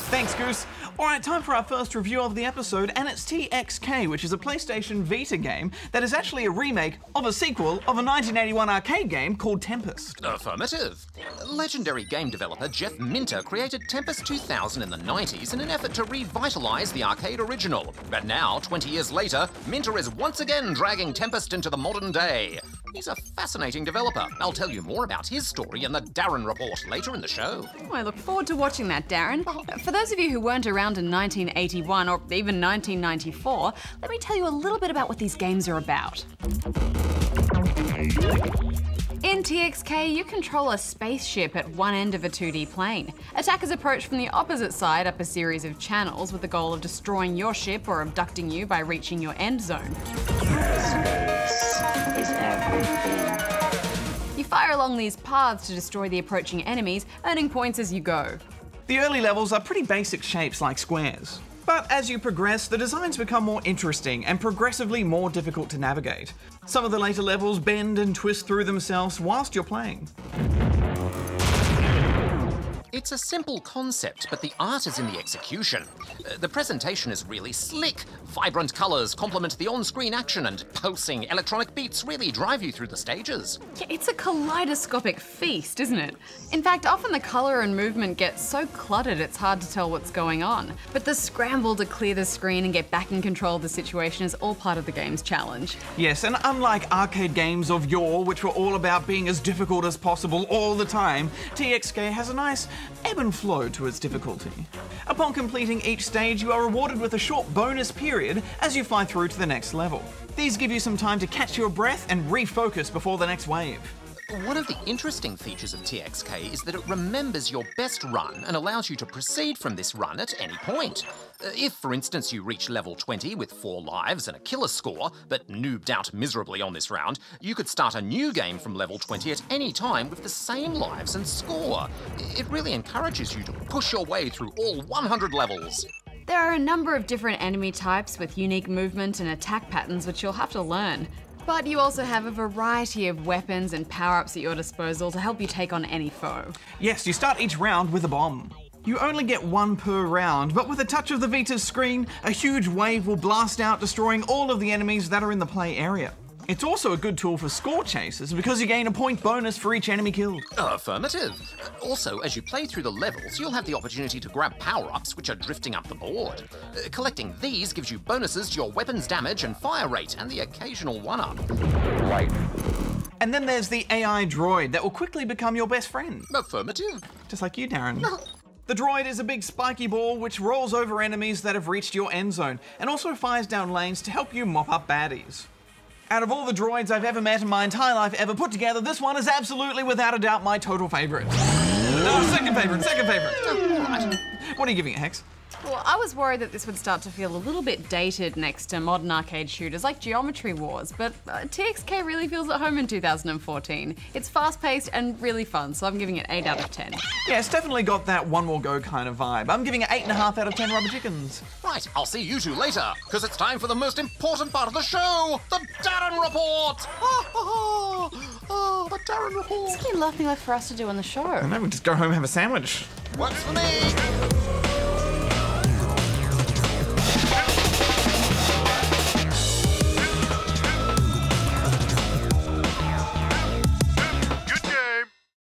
Thanks, Goose. Alright, time for our first review of the episode, and it's TxK, which is a PlayStation Vita game that is actually a remake of a sequel of a 1981 arcade game called Tempest. Affirmative. Legendary game developer Jeff Minter created Tempest 2000 in the 90s in an effort to revitalise the arcade original. But now, 20 years later, Minter is once again dragging Tempest into the modern day. He's a fascinating developer. I'll tell you more about his story in the Darren Report later in the show. Oh, I look forward to watching that, Darren. For those of you who weren't around in 1981 or even 1994, let me tell you a little bit about what these games are about. In TxK, you control a spaceship at one end of a 2D plane. Attackers approach from the opposite side up a series of channels with the goal of destroying your ship or abducting you by reaching your end zone. You fire along these paths to destroy the approaching enemies, earning points as you go. The early levels are pretty basic shapes like squares. But as you progress, the designs become more interesting and progressively more difficult to navigate. Some of the later levels bend and twist through themselves whilst you're playing. It's a simple concept, but the art is in the execution. The presentation is really slick. Vibrant colours complement the on-screen action, and pulsing electronic beats really drive you through the stages. Yeah, it's a kaleidoscopic feast, isn't it? In fact, often the colour and movement get so cluttered it's hard to tell what's going on. But the scramble to clear the screen and get back in control of the situation is all part of the game's challenge. Yes, and unlike arcade games of yore, which were all about being as difficult as possible all the time, TxK has a nice ebb and flow to its difficulty. Upon completing each stage, you are rewarded with a short bonus period as you fly through to the next level. These give you some time to catch your breath and refocus before the next wave. One of the interesting features of TxK is that it remembers your best run and allows you to proceed from this run at any point. If, for instance, you reach level 20 with 4 lives and a killer score, but noobed out miserably on this round, you could start a new game from level 20 at any time with the same lives and score. It really encourages you to push your way through all 100 levels. There are a number of different enemy types with unique movement and attack patterns which you'll have to learn. But you also have a variety of weapons and power-ups at your disposal to help you take on any foe. Yes, you start each round with a bomb. You only get one per round, but with a touch of the Vita's screen, a huge wave will blast out, destroying all of the enemies that are in the play area. It's also a good tool for score chasers because you gain a point bonus for each enemy killed. Affirmative. Also, as you play through the levels, you'll have the opportunity to grab power-ups which are drifting up the board. Collecting these gives you bonuses to your weapon's damage and fire rate, and the occasional one-up. Right. And then there's the AI droid that will quickly become your best friend. Affirmative. Just like you, Darren. The droid is a big spiky ball which rolls over enemies that have reached your end zone, and also fires down lanes to help you mop up baddies. Out of all the droids I've ever met in my entire life ever put together, this one is absolutely without a doubt my total favourite. No, second favourite. All right. What are you giving it, Hex? Well, I was worried that this would start to feel a little bit dated next to modern arcade shooters like Geometry Wars, but TxK really feels at home in 2014. It's fast-paced and really fun, so I'm giving it 8 out of 10. Yeah, it's definitely got that one more go kind of vibe. I'm giving it 8.5 out of 10 rubber chickens. Right, I'll see you two later, because it's time for the most important part of the show, the Darren Report! The Darren Report! What's Lucky left for us to do on the show? Maybe we'll just go home and have a sandwich. Works for me!